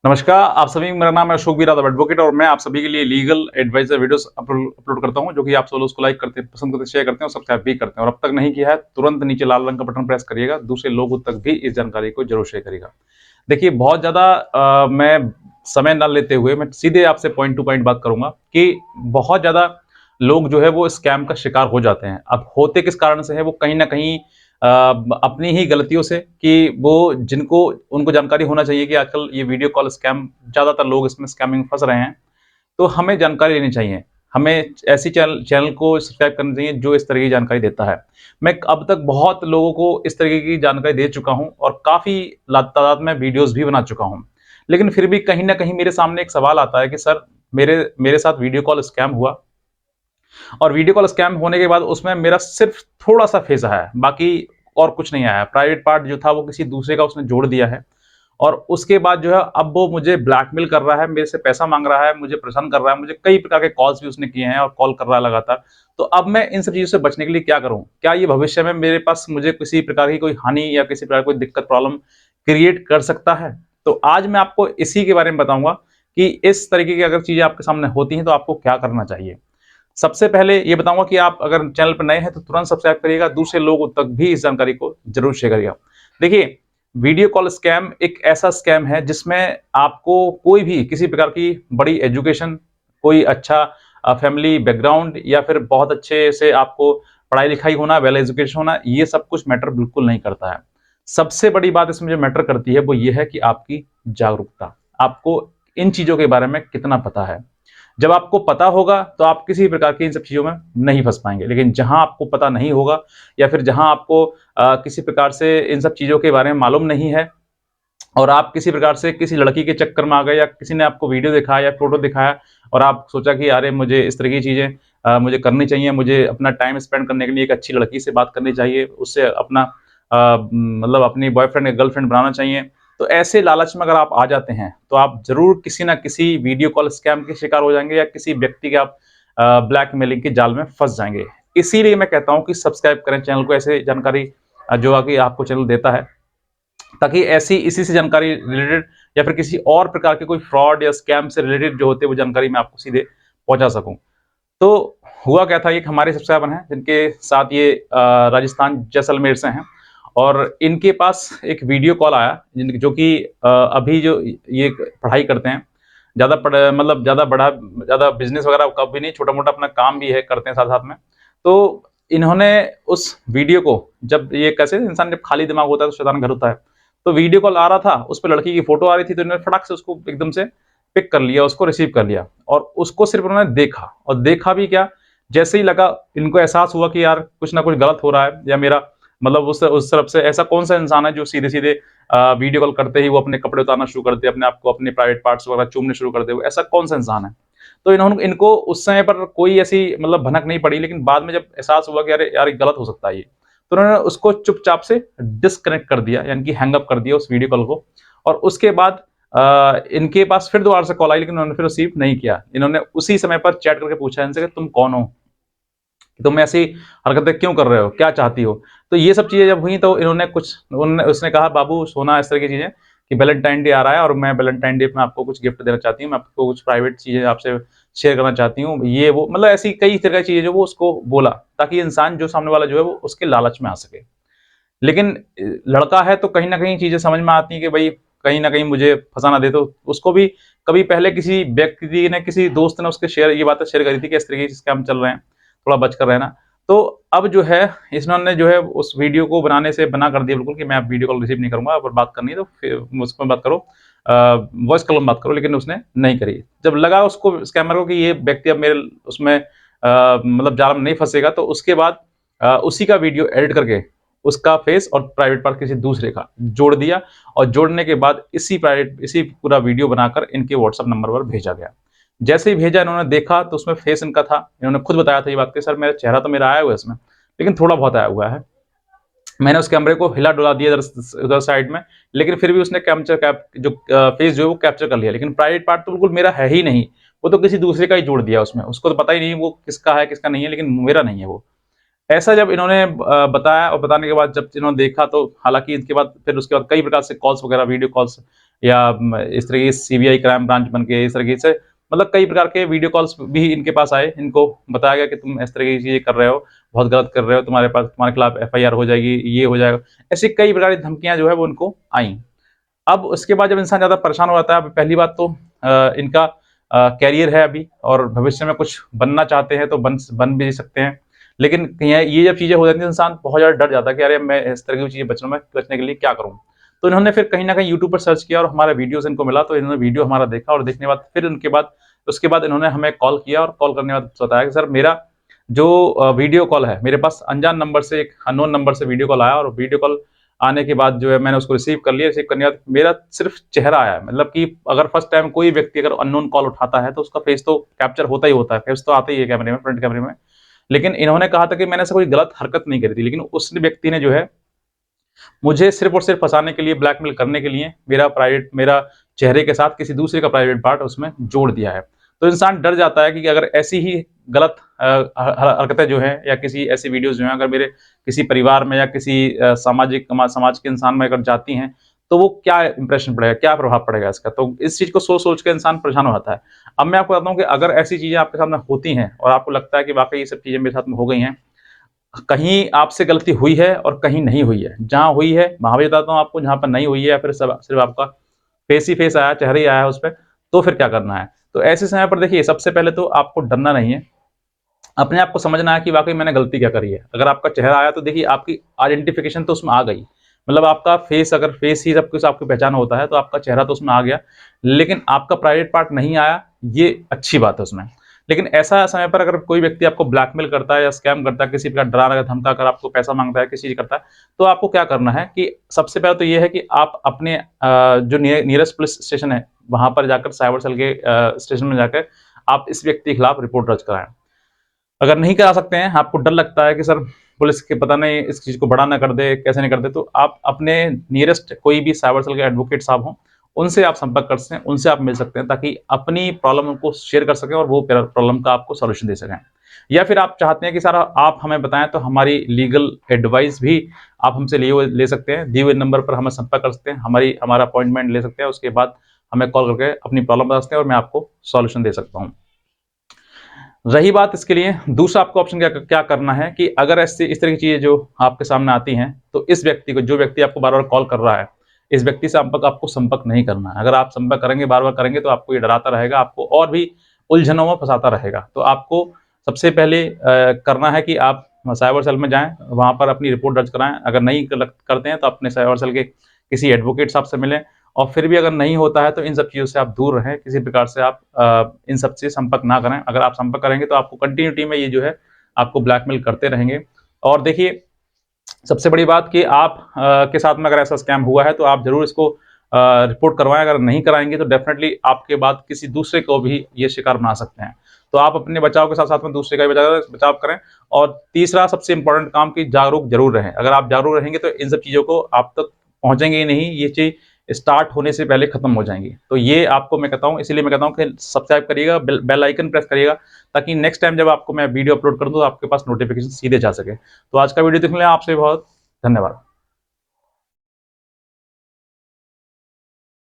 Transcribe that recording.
नमस्कार, आप सभी मेरा नाम है अशोक बी यादव एडवोकेट और मैं आप सभी के लिए लीगल एडवाइजर वीडियोस अपलोड करता हूं जो कि आप सब लोग उसको लाइक करते हैं, पसंद करते हैं, शेयर करते हैं और सब्सक्राइब भी करते हैं और अब तक नहीं किया है तुरंत नीचे लाल रंग का बटन प्रेस करिएगा, दूसरे लोगों तक भी इस जानकारी को जरूर शेयर करिएगा। देखिए बहुत ज़्यादा मैं समय ना लेते हुए मैं सीधे आपसे पॉइंट टू पॉइंट बात करूंगा कि बहुत ज़्यादा लोग जो है वो स्कैम का शिकार हो जाते हैं। अब होते किस कारण से है वो कहीं न कहीं अपनी ही गलतियों से कि वो जिनको उनको जानकारी होना चाहिए कि आजकल ये वीडियो कॉल स्कैम ज़्यादातर लोग इसमें स्कैमिंग फँस रहे हैं, तो हमें जानकारी लेनी चाहिए। हमें ऐसी चैनल चैनल को सब्सक्राइब करना चाहिए जो इस तरह की जानकारी देता है। मैं अब तक बहुत लोगों को इस तरीके की जानकारी दे चुका हूँ और काफ़ी ला तादाद में वीडियोज़ भी बना चुका हूँ। लेकिन फिर भी कहीं न कहीं मेरे सामने एक सवाल आता है कि सर मेरे मेरे साथ वीडियो कॉल स्कैम हुआ और वीडियो कॉल स्कैम होने के बाद उसमें मेरा सिर्फ़ थोड़ा-सा फेस आया है, बाकी और कुछ नहीं आया है। प्राइवेट पार्ट जो था वो किसी दूसरे का उसने जोड़ दिया है और उसके बाद जो है अब वो मुझे ब्लैकमेल कर रहा है, मेरे से पैसा माँग रहा है, मुझे परेशान कर रहा है, मुझे कई प्रकार के कॉल्स भी उसने किए हैं और कॉल कर रहा है लगातार। तो अब मैं इन सब चीज़ों से बचने के लिए क्या करूँ? क्या ये भविष्य में मेरे पास मुझे किसी प्रकार की कोई हानि या किसी प्रकार की कोई दिक्कत प्रॉब्लम क्रिएट कर सकता है? तो आज मैं आपको इसी के बारे में बताऊँगा कि इस तरीके की अगर चीज़ें आपके सामने होती हैं तो आपको क्या करना चाहिए? सबसे पहले ये बताऊँगा कि आप अगर चैनल पर नए हैं तो तुरंत सब्सक्राइब करिएगा, दूसरे लोगों तक भी इस जानकारी को ज़रूर शेयर करिएगा। देखिए, वीडियो कॉल स्कैम एक ऐसा स्कैम है जिसमें आपको कोई भी किसी प्रकार की बड़ी एजुकेशन, कोई अच्छा फैमिली बैकग्राउंड या फिर बहुत अच्छे से आपको पढ़ाई-लिखाई होना, वेल एजुकेशन होना, ये सब कुछ मैटर बिल्कुल नहीं करता है। सबसे बड़ी बात इसमें जो मैटर करती है वो ये है कि आपकी जागरूकता। आपको इन चीज़ों के बारे में कितना पता है। जब आपको पता होगा तो आप किसी प्रकार की इन सब चीज़ों में नहीं फँस पाएँगे। लेकिन जहाँ आपको पता नहीं होगा या फिर जहाँ आपको किसी प्रकार से इन सब चीज़ों के बारे में मालूम नहीं है और आप किसी प्रकार से किसी लड़की के चक्कर में आ गए या किसी ने आपको वीडियो दिखाया या फ़ोटो दिखाया और आप सोचा कि अरे मुझे इस तरह की चीज़ें मुझे करनी चाहिए, मुझे अपना टाइम स्पेंड करने के लिए एक अच्छी लड़की से बात करनी चाहिए, उससे अपना मतलब अपनी बॉयफ्रेंड या गर्लफ्रेंड बनाना चाहिए। तो ऐसे लालच में अगर आप आ जाते हैं, तो आप ज़रूर किसी न किसी वीडियो कॉल स्कैम के शिकार हो जाएँगे या किसी व्यक्ति के आप ब्लैकमेलिंग के जाल में फँस जाएँगे। इसीलिए मैं कहता हूँ कि सब्सक्राइब करें चैनल को ऐसे जानकारी जो आगे आपको चैनल देता है। ताकि ऐसी इसी से जानकारी रिलेटेड या फिर किसी और प्रकार के कोई फ्रॉड या स्कैम से रिलेटेड जो होते हैं वो जानकारी मैं आपको सीधे पहुंचा सकूं। तो हुआ क्या था, एक हमारे सब्सक्राइबर हैं जिनके साथ ये राजस्थान जैसलमेर से हैं और इनके पास एक वीडियो कॉल आया जो कि अभी जो ये पढ़ाई करते हैं, ज़्यादा पढ़ मतलब ज़्यादा बड़ा ज़्यादा बिजनेस वगैरह का भी नहीं, छोटा मोटा अपना काम भी है करते हैं साथ साथ में। तो इन्होंने उस वीडियो को, जब ये कैसे इंसान जब खाली दिमाग होता है तो शैतान घर होता है, तो वीडियो कॉल आ रहा था, उस पे लड़की की फ़ोटो आ रही थी, तो इन्होंने फटाक से उसको एकदम से पिक कर लिया, उसको रिसीव कर लिया और उसको सिर्फ़ उन्होंने देखा और देखा भी क्या, जैसे ही लगा इनको एहसास हुआ कि यार कुछ ना कुछ गलत हो रहा है या मेरा मतलब उस तरफ से ऐसा कौन-सा इंसान है जो सीधे-सीधे वीडियो कॉल करते ही वो अपने कपड़े उतारना शुरू कर दे, अपने आप को अपने प्राइवेट पार्ट्स वगैरह चूमने शुरू कर दे, वो ऐसा कौन-सा इंसान है? तो इनको उस समय पर कोई ऐसी मतलब भनक नहीं पड़ी, लेकिन बाद में जब एहसास हुआ कि अरे यार ये गलत हो सकता है ये, तो उन्होंने उसको चुपचाप से डिस्कनेक्ट कर दिया, यानी कि हैंग अप कर दिया उस वीडियो कॉल को और उसके बाद इनके पास फिर दोबारा से कॉल आई लेकिन उन्होंने फिर रिसीव नहीं किया। इन्होंने उसी समय पर चैट करके पूछा इनसे कि तुम कौन हो? तुम ऐसी हरकतें क्यों कर रहे हो? क्या चाहती हो? तो ये सब चीज़ें जब हुई तो इन्होंने कुछ उन्होंने उसने कहा बाबू सोना इस तरह की चीज़ें कि वैलेंटाइन डे आ रहा है और मैं वैलेंटाइन डे पे आपको कुछ गिफ्ट देना चाहती हूँ, मैं आपको कुछ प्राइवेट चीज़ें आपसे शेयर करना चाहती हूँ। ये वो मतलब ऐसी कई तरह की चीज़ें जो वो उसको बोला, ताकि इंसान जो सामने वाला जो है वो उसके लालच में आ सके। लेकिन लड़का है तो कहीं न कहीं चीज़ें समझ में आती हैं कि भई कहीं न कहीं मुझे फँसा ना दे, तो उसको भी कभी पहले किसी व्यक्ति ने, किसी दोस्त ने उसके शेयर ये बातें शेयर करी थी कि इस तरीके के स्कैम चल रहे हैं, थोड़ा बच कर रहना। तो अब जो है इन्होंने जो है उस वीडियो को बनाने से मना कर दिया बिल्कुल कि मैं अब वीडियो कॉल रिसीव नहीं करूँगा, अगर बात करनी है तो फिर उसमें बात करो, वॉइस कॉल में बात करो, लेकिन उसने नहीं करी। जब लगा उसको स्कैमर को कि ये व्यक्ति अब मेरे उसमें मतलब जाल में नहीं फँसेगा, तो उसके बाद उसी का वीडियो एडिट करके उसका फेस और प्राइवेट पार्ट किसी दूसरे का जोड़ दिया और जोड़ने के बाद इसी पूरा वीडियो बनाकर इनके व्हाट्सएप नंबर पर भेजा गया। जैसे ही भेजा इन्होंने देखा तो उसमें फेस इनका था। इन्होंने खुद बताया था ये बात कि सर मेरा चेहरा तो मेरा आया हुआ है इसमें, लेकिन थोड़ा बहुत आया हुआ है। मैंने उस कैमरे को हिला-डुला दिया इधर उधर साइड में, लेकिन फिर भी उसने फेस जो है वो कैप्चर कर लिया। लेकिन प्राइवेट पार्ट तो बिल्कुल मेरा है ही नहीं, वो तो किसी दूसरे का ही जोड़ दिया उसमें। उसको तो पता ही नहीं वो किसका है, किसका नहीं है, लेकिन मेरा नहीं है वो। ऐसा जब इन्होंने बताया और बताने के बाद जब इन्होंने देखा तो हालाँकि इसके बाद फिर उसके बाद कई प्रकार से कॉल्स वगैरह वीडियो कॉल्स या इस तरह की सीबीआई क्राइम ब्रांच बन के इस तरीके से मतलब कई प्रकार के वीडियो कॉल्स भी इनके पास आए। इनको बताया गया कि तुम इस तरह की चीज़ें कर रहे हो, बहुत गलत कर रहे हो, तुम्हारे खिलाफ एफआईआर हो जाएगी, ये हो जाएगा। ऐसी कई प्रकार की धमकियाँ जो है वो उनको आईं। अब उसके बाद जब इंसान ज़्यादा परेशान हो जाता है, अब पहली बात तो इनका करियर है अभी और भविष्य में कुछ बनना चाहते हैं तो बन भी सकते हैं। लेकिन ये जब चीज़ें हो जाती हैं, इंसान बहुत ज़्यादा डर जाता है कि अरे! मैं इस तरह की चीज़ें बचने के लिए क्या करूँ? तो इन्होंने फिर कहीं न कहीं यूट्यूब पर सर्च किया और हमारा वीडियोज़ इनको मिला, तो इन्होंने वीडियो हमारा देखा और देखने के बाद फिर उसके बाद इन्होंने हमें कॉल किया और कॉल करने के बाद बताया कि सर मेरा जो वीडियो कॉल है, मेरे पास अनजान नंबर से एक अननोन नंबर से वीडियो कॉल आया और वीडियो कॉल आने के बाद जो है मैंने उसको रिसीव कर लिया। रिसीव करने के बाद मेरा सिर्फ़ चेहरा आया, मतलब कि अगर फर्स्ट टाइम कोई व्यक्ति अगर अननोन कॉल उठाता है तो उसका फेस तो कैप्चर होता ही होता है, फेस तो आता ही है कैमरे में, फ्रंट कैमरे में। लेकिन इन्होंने कहा था कि मैंने ऐसा कोई गलत हरकत नहीं करी थी, लेकिन उस व्यक्ति ने जो है मुझे सिर्फ़ और सिर्फ़ फँसाने के लिए, ब्लैकमेल करने के लिए मेरा चेहरे के साथ किसी दूसरे का प्राइवेट पार्ट उसमें जोड़ दिया है। तो इंसान डर जाता है कि अगर ऐसी ही गलत हरकतें जो हैं या किसी ऐसी वीडियोज़ जो हैं अगर मेरे किसी परिवार में या किसी समाज के इंसान में अगर जाती हैं, तो वो क्या इंप्रेशन पड़ेगा, क्या प्रभाव पड़ेगा इसका? तो इस चीज़ को सोच-सोच के इंसान परेशान हो जाता है। अब मैं आपको बताता हूँ कि अगर ऐसी चीज़ें आपके सामने होती हैं और आपको लगता है कि वाक़ई ये सब चीज़ें मेरे साथ में हो गई हैं, कहीं आपसे गलती हुई है और कहीं नहीं हुई है। जहाँ हुई है, वहाँ भी बताता हूँ आपको, जहाँ पर नहीं हुई है या फिर सिर्फ़ आपका फेस ही फेस आया, चेहरा ही आया है उसपे, तो फिर क्या करना है? तो ऐसे समय पर देखिए, सबसे पहले तो आपको डरना नहीं है। अपने आप को समझना है कि वाक़ई मैंने गलती क्या करी है। अगर आपका चेहरा आया तो देखिए आपकी आइडेंटिफ़िकेशन तो उसमें आ गई। मतलब आपका फेस, अगर फेस ही सब कुछ आपकी पहचान होता है, तो आपका चेहरा तो उसमें आ गया। लेकिन आपका प्राइवेट पार्ट नहीं आया, ये अच्छी बात है उसमें। लेकिन ऐसा समय पर अगर कोई व्यक्ति आपको ब्लैकमेल करता है या स्कैम करता है, किसी प्रकार डरा-धमका कर आपको पैसा माँगता है, किसी चीज़ करता है, तो आपको क्या करना है कि सबसे पहले तो ये है कि आप अपने जो नियरेस्ट पुलिस स्टेशन है, वहाँ पर जाकर साइबर सेल के स्टेशन में जाकर आप इस व्यक्ति के खिलाफ रिपोर्ट दर्ज कराएँ। अगर नहीं करा सकते हैं, आपको डर लगता है कि सर पुलिस के पता नहीं इस चीज़ को बड़ा ना कर दे, कैसे नहीं कर दे, तो आप अपने नियरेस्ट कोई भी साइबर सेल के एडवोकेट साहब हों, उनसे आप संपर्क कर सकते हैं, उनसे आप मिल सकते हैं ताकि अपनी प्रॉब्लम उनको शेयर कर सकें और वो प्रॉब्लम का आपको सॉल्यूशन दे सकें। या फिर आप चाहते हैं कि सर आप हमें बताएँ तो हमारी लीगल एडवाइस भी आप हमसे ले सकते हैं, दिए हुए नंबर पर हमें संपर्क कर सकते हैं, हमारा अपॉइंटमेंट ले सकते हैं, उसके बाद हमें कॉल करके अपनी प्रॉब्लम बता सकते हैं और मैं आपको सॉल्यूशन दे सकता हूँ। रही बात इसके लिए, दूसरा आपको ऑप्शन क्या करना है कि अगर ऐसी इस तरह की चीज़ें जो आपके सामने आती हैं, तो जो व्यक्ति आपको बार-बार कॉल कर रहा है, इस व्यक्ति से आपको संपर्क नहीं करना है। अगर आप संपर्क करेंगे, बार-बार करेंगे तो आपको ये डराता रहेगा, आपको और भी उलझनों में फँसाता रहेगा। तो आपको सबसे पहले करना है कि आप साइबर सेल में जाएँ, वहाँ पर अपनी रिपोर्ट दर्ज कराएँ। अगर नहीं करते हैं तो अपने साइबर सेल के किसी एडवोकेट साहब से मिलें और फिर भी अगर नहीं होता है तो इन सब चीज़ों से आप दूर रहें, किसी प्रकार से आप इन सब से संपर्क ना करें। अगर आप संपर्क करेंगे तो आपको कंटिन्यूटी में ये जो है आपको ब्लैकमेल करते रहेंगे। और देखिए, सबसे बड़ी बात कि आप के साथ में अगर ऐसा स्कैम हुआ है तो आप ज़रूर इसको रिपोर्ट करवाएँ। अगर नहीं कराएँगे तो डेफ़िनेटली आपके बाद किसी दूसरे को भी ये शिकार बना सकते हैं। तो आप अपने बचाव के साथ-साथ में दूसरे का भी बचाव करें। और तीसरा सबसे इम्पोर्टेंट काम कि जागरूक ज़रूर रहें। अगर आप जागरूक रहेंगे तो इन सब चीज़ों को आप तक पहुँचेंगे ही नहीं, ये चीज़ स्टार्ट होने से पहले खत्म हो जाएँगी। तो ये आपको मैं कहता हूँ, इसीलिए मैं कहता हूँ कि सब्सक्राइब करिएगा, बेल आइकन प्रेस करिएगा ताकि नेक्स्ट टाइम जब आपको मैं वीडियो अपलोड करूँ तो आपके पास नोटिफ़िकेशन सीधे जा सके। तो आज का वीडियो देखने के लिए आपसे बहुत धन्यवाद।